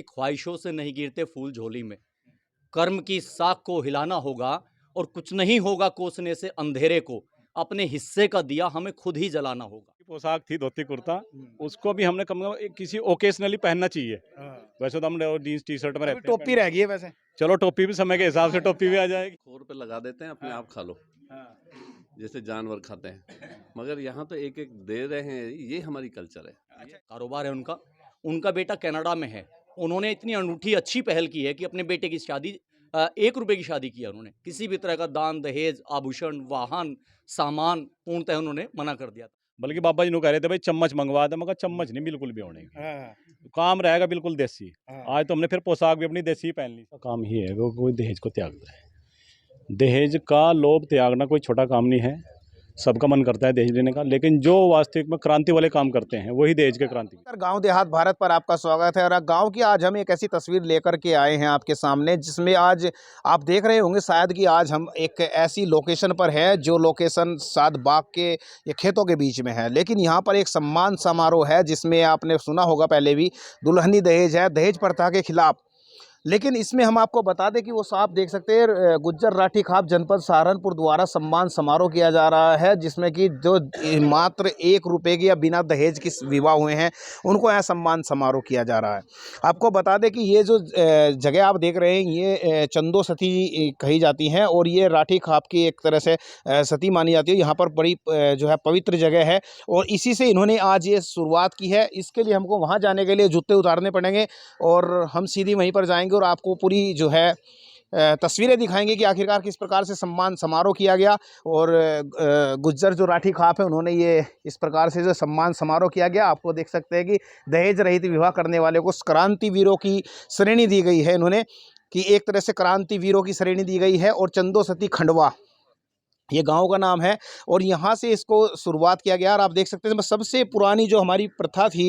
ख्वाहिशों से नहीं गिरते फूल झोली में। कर्म की साख को हिलाना होगा और कुछ नहीं होगा कोसने से अंधेरे को। अपने हिस्से का दिया हमें खुद ही जलाना होगा। पोशाक थी धोती कुर्ता, उसको भी हमने कम से कम किसी ओकेजनली पहनना चाहिए। वैसे तो हम जीन्स टी शर्ट में अभी रहते हैं। टोपी रह गई है वैसे। चलो टोपी भी समय के हिसाब से टोपी भी आ जाएगी। खोर पे लगा देते हैं, अपने आप खा लो, जैसे जानवर खाते हैं। मगर यहाँ तो एक एक दे रहे हैं, ये हमारी कल्चर है। कारोबार है उनका। उनका बेटा कनाडा में है। उन्होंने इतनी अनूठी अच्छी पहल की है कि अपने बेटे की शादी 1 रुपए की शादी की है उन्होंने। किसी भी तरह का दान, दहेज, आभूषण, वाहन, सामान पूर्णतः उन्होंने मना कर दिया था। बल्कि बाबा जी ने कह रहे थे भाई चम्मच मंगवा दे, मगर चम्मच नहीं बिल्कुल भी होने की। काम रहेगा बिल्कुल देसी। आज तो हमने फिर पोशाक भी अपनी देसी पहन ली। काम ही है वो कोई दहेज को त्यागता है। दहेज का लोभ त्यागना कोई छोटा काम नहीं है। सबका मन करता है दहेज लेने का, लेकिन जो वास्तविक में क्रांति वाले काम करते हैं वही दहेज के क्रांति। गांव देहात भारत पर आपका स्वागत है। और गांव की आज हम एक ऐसी तस्वीर लेकर के आए हैं आपके सामने, जिसमें आज आप देख रहे होंगे शायद कि आज हम एक ऐसी लोकेशन पर है जो लोकेशन शायद बाग के या खेतों के बीच में है। लेकिन यहाँ पर एक सम्मान समारोह है जिसमें आपने सुना होगा पहले भी, दुल्हनी दहेज है, दहेज प्रथा के खिलाफ। लेकिन इसमें हम आपको बता दें कि वो साहब देख सकते हैं गुज्जर राठी खाप जनपद सहारनपुर द्वारा सम्मान समारोह किया जा रहा है, जिसमें कि जो मात्र 1 रुपए की या बिना दहेज की विवाह हुए हैं उनको यहाँ सम्मान समारोह किया जा रहा है। आपको बता दें कि ये जो जगह आप देख रहे हैं ये चंदो सती कही जाती हैं और ये राठी खाप की एक तरह से सती मानी जाती है। यहाँ पर बड़ी जो है पवित्र जगह है और इसी से इन्होंने आज ये शुरुआत की है। इसके लिए हमको वहाँ जाने के लिए जूते उतारने पड़ेंगे और हम सीधी वहीं पर जाएंगे और आपको पूरी जो है तस्वीरें दिखाएंगे कि आखिरकार किस प्रकार से सम्मान समारोह किया गया। और गुज्जर जो राठी खाप है उन्होंने ये इस प्रकार से जो सम्मान समारोह किया गया। आपको देख सकते हैं कि दहेज रहित विवाह करने वाले को क्रांतिवीरों की श्रेणी दी गई है। इन्होंने कि एक तरह से क्रांतिवीरों की श्रेणी दी गई है। और चंदो सती खंडवा ये गांव का नाम है और यहाँ से इसको शुरुआत किया गया। और आप देख सकते हैं सबसे पुरानी जो हमारी प्रथा थी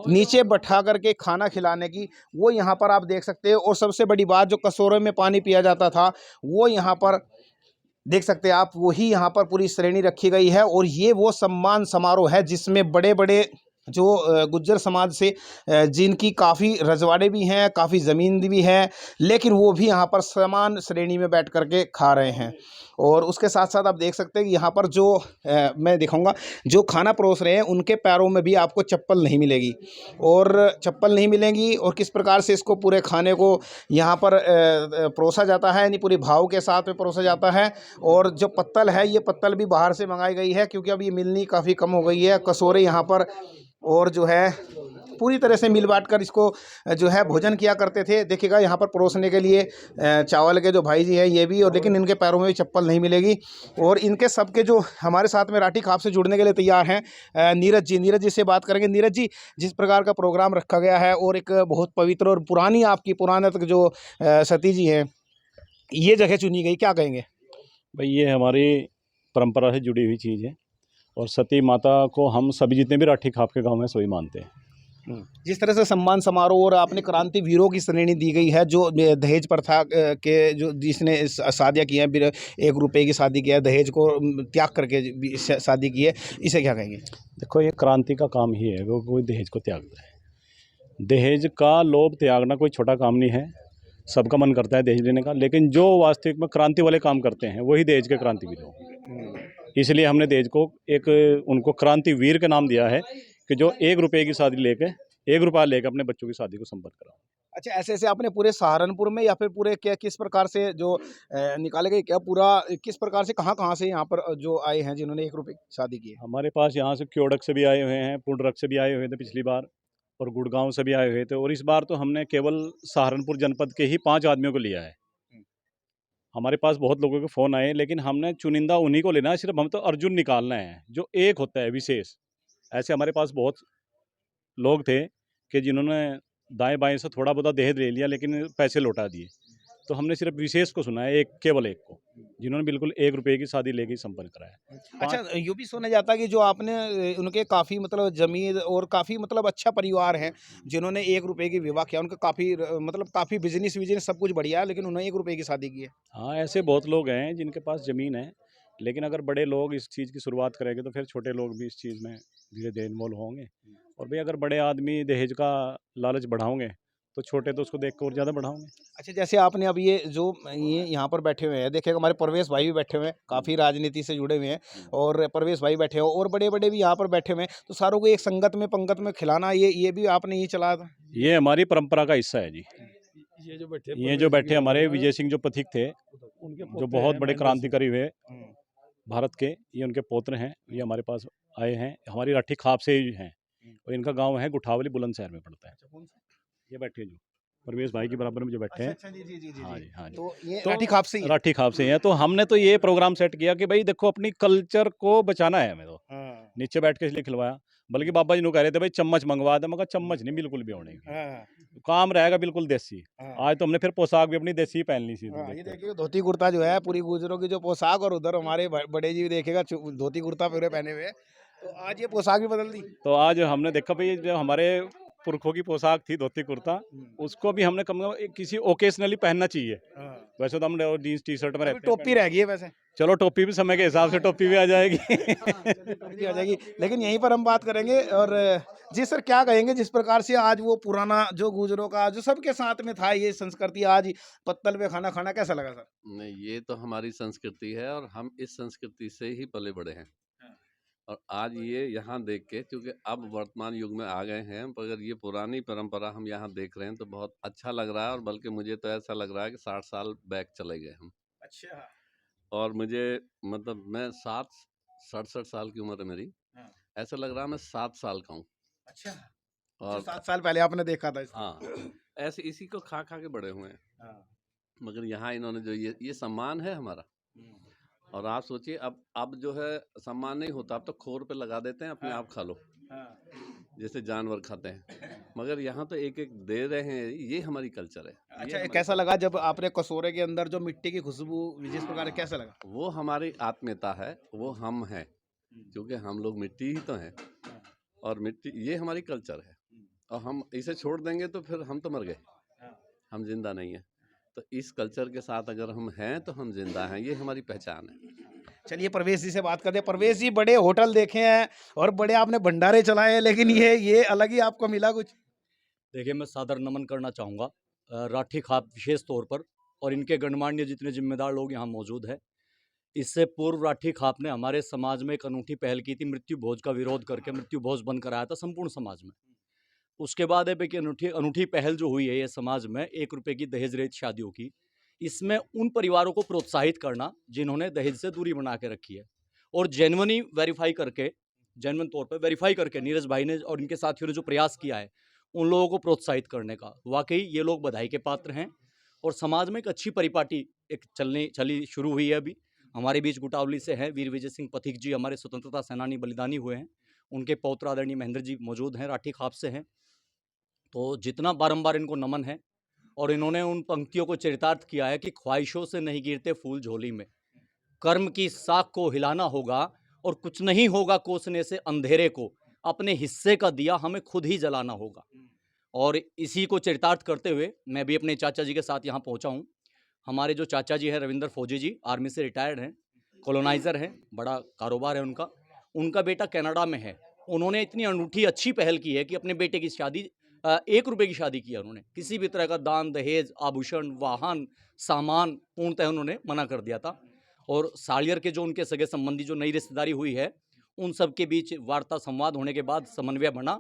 नीचे बैठा करके खाना खिलाने की, वो यहाँ पर आप देख सकते हैं। और सबसे बड़ी बात, जो कसोरे में पानी पिया जाता था वो यहाँ पर देख सकते हैं आप, वही यहाँ पर पूरी श्रेणी रखी गई है। और ये वो सम्मान समारोह है जिसमें बड़े बड़े जो गुज्जर समाज से जिनकी काफ़ी रजवाड़े भी हैं, काफ़ी ज़मीन भी है, लेकिन वो भी यहाँ पर समान श्रेणी में बैठ करके खा रहे हैं। और उसके साथ साथ आप देख सकते हैं कि यहाँ पर जो मैं दिखाऊंगा, जो खाना परोस रहे हैं उनके पैरों में भी आपको चप्पल नहीं मिलेगी और चप्पल नहीं मिलेंगी। और किस प्रकार से इसको पूरे खाने को यहाँ पर परोसा जाता है, यानी पूरी भाव के साथ में परोसा जाता है। और जो पत्तल है, ये पत्तल भी बाहर से मंगाई गई है क्योंकि अब ये मिलनी काफ़ी कम हो गई है। कसोरे यहाँ पर और जो है पूरी तरह से मिल बांट कर इसको जो है भोजन किया करते थे। देखिएगा यहाँ पर परोसने के लिए चावल के जो भाई जी हैं ये भी, और लेकिन इनके पैरों में भी चप्पल नहीं मिलेगी। और इनके सबके जो हमारे साथ में राठी खाप से जुड़ने के लिए तैयार हैं नीरज जी से बात करेंगे। नीरज जी, जिस प्रकार का प्रोग्राम रखा गया है और एक बहुत पवित्र और पुरानी आपकी पुरानत जो सती जी हैं, ये जगह चुनी गई, क्या कहेंगे? भाई ये हमारी परंपरा से जुड़ी हुई चीज़ है और सती माता को हम सभी जितने भी राठी खाप के गांव में सभी मानते हैं। जिस तरह से सम्मान समारोह और आपने क्रांति वीरों की श्रेणी दी गई है, जो दहेज प्रथा के जो जिसने शादियाँ की हैं, 1 रुपए की शादी की है, दहेज को त्याग करके शादी की है, इसे क्या कहेंगे? देखो ये क्रांति का काम ही है, वो कोई दहेज को त्यागता है। दहेज का लोभ त्यागना कोई छोटा काम नहीं है। सबका मन करता है दहेज लेने का, लेकिन जो वास्तविक में क्रांति वाले काम करते हैं वही दहेज के क्रांतिवीर हो। इसलिए हमने दहेज को एक उनको क्रांतिवीर का नाम दिया है कि जो 1 रुपए की शादी लेके 1 रुपया लेकर अपने बच्चों की शादी को संपन्न करा। अच्छा, ऐसे ऐसे आपने पूरे सहारनपुर में या फिर पूरे क्या किस प्रकार से जो निकाले गए, क्या पूरा किस प्रकार से कहाँ से यहाँ पर जो आए हैं जिन्होंने 1 रुपए की शादी की है? हमारे पास यहाँ से क्योड़क से भी आए हुए हैं, पुंडरक से भी आए हुए थे पिछली बार, और गुड़गांव से भी आए हुए थे। और इस बार तो हमने केवल सहारनपुर जनपद के ही 5 आदमियों को लिया है। हमारे पास बहुत लोगों के फ़ोन आए, लेकिन हमने चुनिंदा उन्हीं को लेना है। सिर्फ हम तो अर्जुन निकालना है जो एक होता है विशेष। ऐसे हमारे पास बहुत लोग थे कि जिन्होंने दाएं बाएं से थोड़ा बहुत दहेज ले लिया लेकिन पैसे लौटा दिए। तो हमने सिर्फ विशेष को सुना है, केवल एक को, जिन्होंने बिल्कुल 1 रुपए की शादी लेके संपन्न कराया। अच्छा, यूँ भी सुना जाता है कि जो आपने उनके काफ़ी मतलब ज़मीन और काफ़ी मतलब अच्छा परिवार है जिन्होंने 1 रुपए की विवाह किया, उनका काफ़ी मतलब काफ़ी बिजनेस सब कुछ बढ़िया है, लेकिन उन्होंने 1 रुपए की शादी की है। हाँ, ऐसे बहुत लोग हैं जिनके पास ज़मीन है, लेकिन अगर बड़े लोग इस चीज़ की शुरुआत करेंगे तो फिर छोटे लोग भी इस चीज़ में धीरे धीरे इन्वॉल्व होंगे। और भाई अगर बड़े आदमी दहेज का लालच बढ़ाओगे तो छोटे तो उसको देख कर और ज़्यादा बढ़ाओगे। अच्छा, जैसे आपने अब ये जो ये यहाँ पर बैठे हुए हैं, देखिएगा हमारे प्रवेश भाई भी बैठे हुए हैं, काफ़ी राजनीति से जुड़े हुए हैं, और प्रवेश भाई बैठे हो और बड़े-बड़े भी यहाँ पर बैठे हुए हैं, तो सारों को एक संगत में पंगत में खिलाना, ये भी आपने ही चलाया था? ये हमारी परंपरा का हिस्सा है जी। ये जो बैठे हमारे विजय सिंह जो पथिक थे, जो बहुत बड़े क्रांतिकारी हुए भारत के, ये उनके पौत्र हैं। ये हमारे पास आए हैं, हमारी राठी खाप से ही हैं, और इनका गांव है गुठावली, बुलंदशहर में पड़ता है। ये बैठे हैं जो परवेश भाई के बराबर में जो बैठे हैं। अच्छा, जी, जी, जी, जी, हाँ जी। जी, हाँ जी। तो ये तो राठी खाप से ही है? राठी खाप से हैं। तो हमने तो ये प्रोग्राम सेट किया कि भाई देखो अपनी कल्चर को बचाना है हमें। तो हाँ, नीचे बैठ के इसलिए खिलवाया, बल्कि बाबा जी ने कह रहे थे भाई चम्मच मंगवा दे, मगर चम्मच नहीं बिल्कुल भी होने की। हाँ, काम रहेगा बिल्कुल देसी। हाँ। आज तो हमने फिर पोशाक भी अपनी देसी ही पहन ली सी। हाँ, ये देखिए धोती कुर्ता जो है पूरी गुजरों की जो पोशाक, और उधर हमारे बड़े जी भी देखिएगा धोती कुर्ता पूरे पहने हुए हैं। तो आज ये पोशाक भी बदल दी। तो आज हमने देखा भाई जो हमारे पुरखों की पोशाक थी धोती कुर्ता, उसको भी हमने कम से कम किसी ओकेजनली पहनना चाहिए। हाँ। वैसे तो हम जीन्स टी शर्ट में अभी रहते हैं। टोपी रह गई है वैसे। चलो टोपी भी समय के हिसाब से टोपी भी आ जाएगी। टोपी भी आ जाएगी, लेकिन यहीं पर हम बात करेंगे। और जी सर, क्या कहेंगे जिस प्रकार से आज वो पुराना जो गुजरों का जो सबके साथ में था ये संस्कृति, आज पत्तल पे खाना खाना कैसा लगा सर? नहीं, ये तो हमारी संस्कृति है और हम इस संस्कृति से ही पले बड़े हैं। और आज ये यहाँ देख के, क्योंकि अब वर्तमान युग में आ गए हैं, अगर ये पुरानी परंपरा हम यहाँ देख रहे हैं तो बहुत अच्छा लग रहा है। और बल्कि मुझे तो ऐसा लग रहा है कि 60 साल बैक चले गए हम। अच्छा। और मुझे मतलब मैं 67 साल की उम्र है मेरी, हाँ। ऐसा लग रहा है मैं 7 साल का हूँ। अच्छा, जो और 7 साल पहले आपने देखा था इसको। हाँ, ऐसे इसी को खा खा के बड़े हुए हैं। हाँ। मगर यहाँ इन्होंने जो ये सम्मान है हमारा। और आप सोचिए, अब जो है सम्मान नहीं होता, अब तो खोर पे लगा देते हैं, अपने आप खा लो, हाँ। जैसे जानवर खाते हैं। मगर यहाँ तो एक एक दे रहे हैं, ये हमारी कल्चर है। ये अच्छा, ये हमारी कैसा लगा जब आपने कसोरे के अंदर जो मिट्टी की खुशबू जिस प्रकार, कैसा लगा? वो हमारी आत्मीयता है, वो हम हैं, क्योंकि हम लोग मिट्टी ही तो हैं। और मिट्टी ये हमारी कल्चर है, और हम इसे छोड़ देंगे तो फिर हम तो मर गए, हम जिंदा नहीं है। तो इस कल्चर के साथ अगर हम हैं तो हम जिंदा हैं, ये हमारी पहचान है। चलिए प्रवेश जी से बात करते हैं। प्रवेश जी, बड़े होटल देखे हैं और बड़े आपने भंडारे चलाए हैं, लेकिन ये अलग ही आपको मिला कुछ? देखिए, मैं सादर नमन करना चाहूँगा राठी खाप विशेष तौर पर, और इनके गणमान्य जितने जिम्मेदार लोग यहाँ मौजूद हैं। इससे पूर्व राठी खाप ने हमारे समाज में एक अनूठी पहल की थी, मृत्यु भोज का विरोध करके मृत्यु भोज बंद कराया था संपूर्ण समाज में। उसके बाद है कि अनूठी अनूठी पहल जो हुई है ये समाज में 1 रुपए की दहेज रहित शादियों की, इसमें उन परिवारों को प्रोत्साहित करना जिन्होंने दहेज से दूरी बना के रखी है, और जेन्युइनली वेरीफाई करके, जेन्युइन तौर पे वेरीफाई करके नीरज भाई ने और इनके साथियों ने जो प्रयास किया है उन लोगों को प्रोत्साहित करने का, वाकई ये लोग बधाई के पात्र हैं। और समाज में एक अच्छी परिपाटी एक चली शुरू हुई है। अभी हमारे बीच गुटावली से हैं वीर विजय सिंह पथिक जी, हमारे स्वतंत्रता सेनानी बलिदानी हुए हैं, उनके पौत्र आदरणीय महेंद्र जी मौजूद हैं, राठी खाप से हैं। तो जितना बारंबार इनको नमन है, और इन्होंने उन पंक्तियों को चरितार्थ किया है कि ख्वाहिशों से नहीं गिरते फूल झोली में, कर्म की साख को हिलाना होगा, और कुछ नहीं होगा कोसने से अंधेरे को, अपने हिस्से का दिया हमें खुद ही जलाना होगा। और इसी को चरितार्थ करते हुए मैं भी अपने चाचा जी के साथ यहाँ पहुँचा हूँ। हमारे जो चाचा जी हैं रविंदर फौजी जी, आर्मी से रिटायर्ड हैं, कॉलोनाइज़र हैं, बड़ा कारोबार है उनका। उनका बेटा कनाडा में है। उन्होंने इतनी अनूठी अच्छी पहल की है कि अपने बेटे की शादी 1 रुपए की शादी की है उन्होंने। किसी भी तरह का दान, दहेज, आभूषण, वाहन, सामान पूर्णतः उन्होंने मना कर दिया था। और सालियर के जो उनके सगे संबंधी जो नई रिश्तेदारी हुई है, उन सब के बीच वार्ता संवाद होने के बाद समन्वय बना,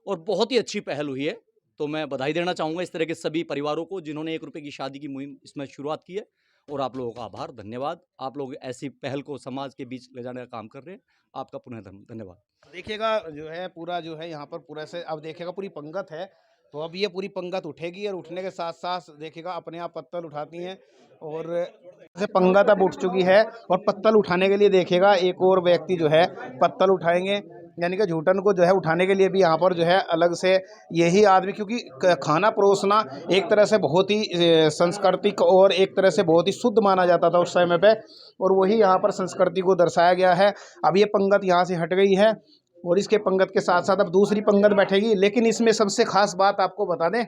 और बहुत ही अच्छी पहल हुई है। तो मैं बधाई देना चाहूँगा इस तरह के सभी परिवारों को जिन्होंने 1 रुपए की शादी की मुहिम इसमें शुरुआत की है। और आप लोगों का आभार, धन्यवाद। आप लोग ऐसी पहल को समाज के बीच ले जाने का काम कर रहे हैं। आपका पुनः धन्यवाद। देखिएगा जो है पूरा जो है यहाँ पर पूरा से अब देखिएगा पूरी पंगत है, तो अब ये पूरी पंगत उठेगी, और उठने के साथ साथ देखिएगा अपने आप पत्तल उठाती हैं। और जैसे पंगत अब उठ चुकी है, और पत्तल उठाने के लिए देखिएगा एक और व्यक्ति जो है पत्तल उठाएंगे, यानी कि झूठन को जो है उठाने के लिए भी यहाँ पर जो है अलग से यही आदमी, क्योंकि खाना परोसना एक तरह से बहुत ही सांस्कृतिक और एक तरह से बहुत ही शुद्ध माना जाता था उस समय पे, और वही यहाँ पर संस्कृति को दर्शाया गया है। अब ये पंगत यहाँ से हट गई है, और इसके पंगत के साथ साथ अब दूसरी पंगत बैठेगी। लेकिन इसमें सबसे खास बात आपको बता दें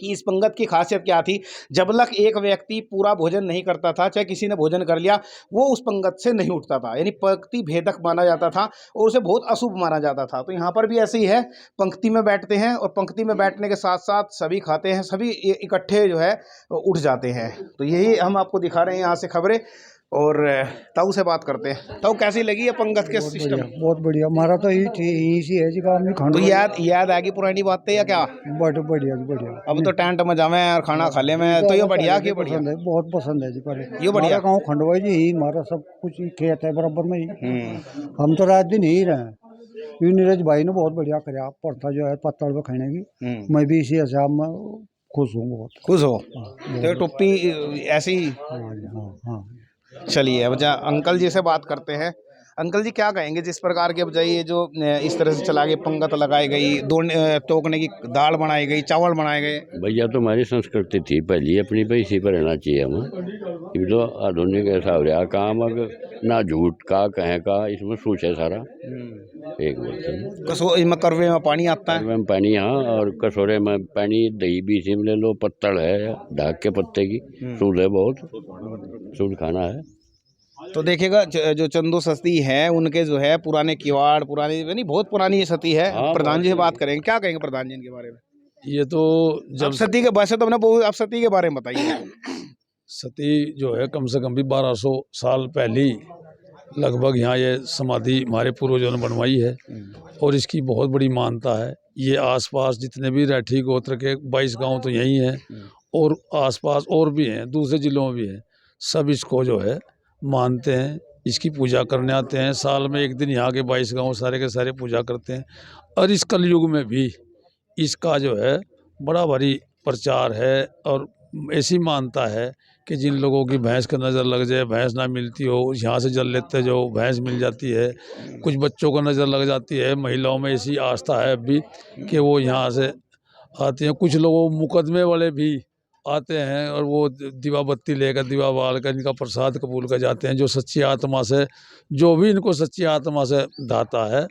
कि इस पंगत की खासियत क्या थी। जब तक एक व्यक्ति पूरा भोजन नहीं करता था, चाहे किसी ने भोजन कर लिया, वो उस पंगत से नहीं उठता था, यानी पंक्ति भेदक माना जाता था और उसे बहुत अशुभ माना जाता था। तो यहाँ पर भी ऐसे ही है, पंक्ति में बैठते हैं और पंक्ति में बैठने के साथ साथ सभी खाते हैं, सभी इकट्ठे जो है उठ जाते हैं। तो यही हम आपको दिखा रहे हैं यहाँ से खबरें। और ताऊ से बात करते हैं। ताऊ, कैसी लगी ये पंगत के सिस्टम? बहुत बढ़िया। हमारा तो यही सी है जी काम में खाना। तो याद आएगी पुरानी बातें या क्या? बहुत बढ़िया जी, बढ़िया। अब तो टेंट में जावे और खाना खा ले में, तो ये बढ़िया कि बढ़िया? पसंद है, बहुत पसंद है जी। पर ये बढ़िया गाँव खंडवा जी ही हमारा सब कुछ ही खेत है बराबर में ही। हम तो रात दिन ही रहे। ये नीरज भाई ने बहुत बढ़िया कराया पड़ता जो है पत्तल पे खाने की। मैं भी इसी हिसाब में खुश हूँ, बहुत खुश हो। हाँ, तो टोपी ऐसी। हाँ। चलिए अब अंकल जी से बात करते हैं। अंकल जी, क्या कहेंगे जिस प्रकार के बजाय ये जो इस तरह से चला गया, पंगत लगाई गई, दो टोकने की दाल बनाई गई, चावल बनाए गए? भैया तो हमारी संस्कृति थी पहली अपनी पे, इसी पर रहना चाहिए हमें। ये तो आधुनिक ऐसा हो रहा काम, अगर ना झूठ का कहें का, इसमें सोच है सारा। एक बर्तन में करवे में पानी आता है, में पानी, हाँ, और कसोरे में पानी, दही भी इसी में ले लो, पत्तल है ढाक के पत्ते की, शुद्ध है, बहुत शुद्ध खाना है। तो देखिएगा जो चंदू सती है, उनके जो है पुराने किवाड़, पुरानी यानी बहुत पुरानी सती है। हाँ, प्रधान जी से बात करेंगे, क्या कहेंगे प्रधान जी इनके बारे में? ये तो जब सती के वैसे तो हमने आप सती के बारे में बताइए। सती जो है कम से कम भी 1200 साल पहले ही लगभग यहाँ ये समाधि हमारे पूर्वजों ने बनवाई है और इसकी बहुत बड़ी मान्यता है। ये आसपास जितने भी राठी गोत्र के 22 गांव तो यही हैं और आसपास और भी हैं, दूसरे जिलों में भी हैं। सब इसको जो है मानते हैं, इसकी पूजा करने आते हैं। साल में एक दिन यहाँ के 22 गांव सारे के सारे पूजा करते हैं। और इस कलयुग में भी इसका जो है बड़ा भारी प्रचार है और ऐसी मानता है कि जिन लोगों की भैंस का नज़र लग जाए, भैंस ना मिलती हो, यहाँ से जल लेते जो भैंस मिल जाती है। कुछ बच्चों को नज़र लग जाती है, महिलाओं में ऐसी आस्था है अभी कि वो यहाँ से आती हैं। कुछ लोगों मुकदमे वाले भी आते हैं और वो दीवा बत्ती लेकर, दीवा बाल कर इनका प्रसाद कबूल कर जाते हैं। जो सच्ची आत्मा से, जो भी इनको सच्ची आत्मा से धाता है,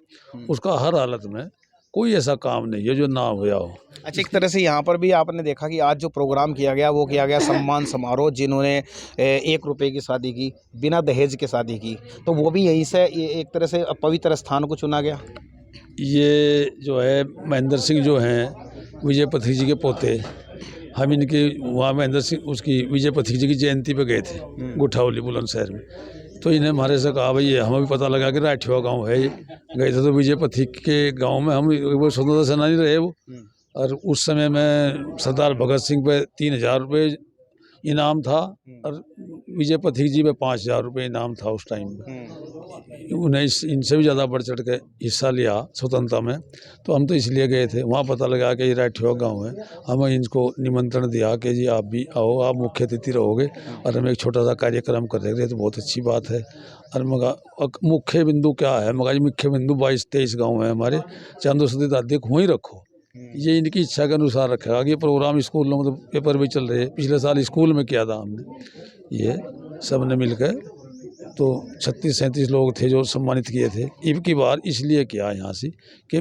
उसका हर हालत में कोई ऐसा काम नहीं है जो ना हुआ हो। अच्छा, एक तरह से यहाँ पर भी आपने देखा कि आज जो प्रोग्राम किया गया वो किया गया सम्मान समारोह। जिन्होंने 1 रुपए की शादी की, बिना दहेज के शादी की, तो वो भी यहीं से एक तरह से पवित्र स्थान को चुना गया। ये जो है महेंद्र सिंह जो हैं विजय पथिक जी के पोते, हम इनके वहाँ महेंद्र सिंह उसकी विजय पथिक जी की जयंती पे गए थे गुठावली बुलंदशहर में। तो इन्हें हमारे से कहा भाई हमें भी पता लगा कि राठिया गांव है। गए थे तो विजय पथिक के गांव में, हम वो स्वतंत्रता सेनानी रहे वो, और उस समय में सरदार भगत सिंह पे 3000 रुपये इनाम था और विजय पथिक जी पे 5000 रुपये इनाम था उस टाइम में। उन्हें इनसे भी ज़्यादा बढ़ चढ़ के हिस्सा लिया स्वतंत्रता में। तो हम तो इसलिए गए थे, वहाँ पता लगा कि ये राठिया गाँव है। हमें इनको निमंत्रण दिया कि जी आप भी आओ, आप मुख्य अतिथि रहोगे और हम एक छोटा सा कार्यक्रम कर रहे थे। तो बहुत अच्छी बात है। और मगा मुख्य बिंदु क्या है? मगा जी मुख्य बिंदु 22-23 गाँव है हमारे, चंदू सती दादी को वहीं रखो। ये इनकी इच्छा के अनुसार रखेगा। ये प्रोग्राम स्कूलों में तो पेपर भी चल रहे हैं, पिछले साल स्कूल में किया था हमने। ये सब ने मिलकर तो 36-37 लोग थे जो सम्मानित किए थे। अब की बार इसलिए किया यहाँ से कि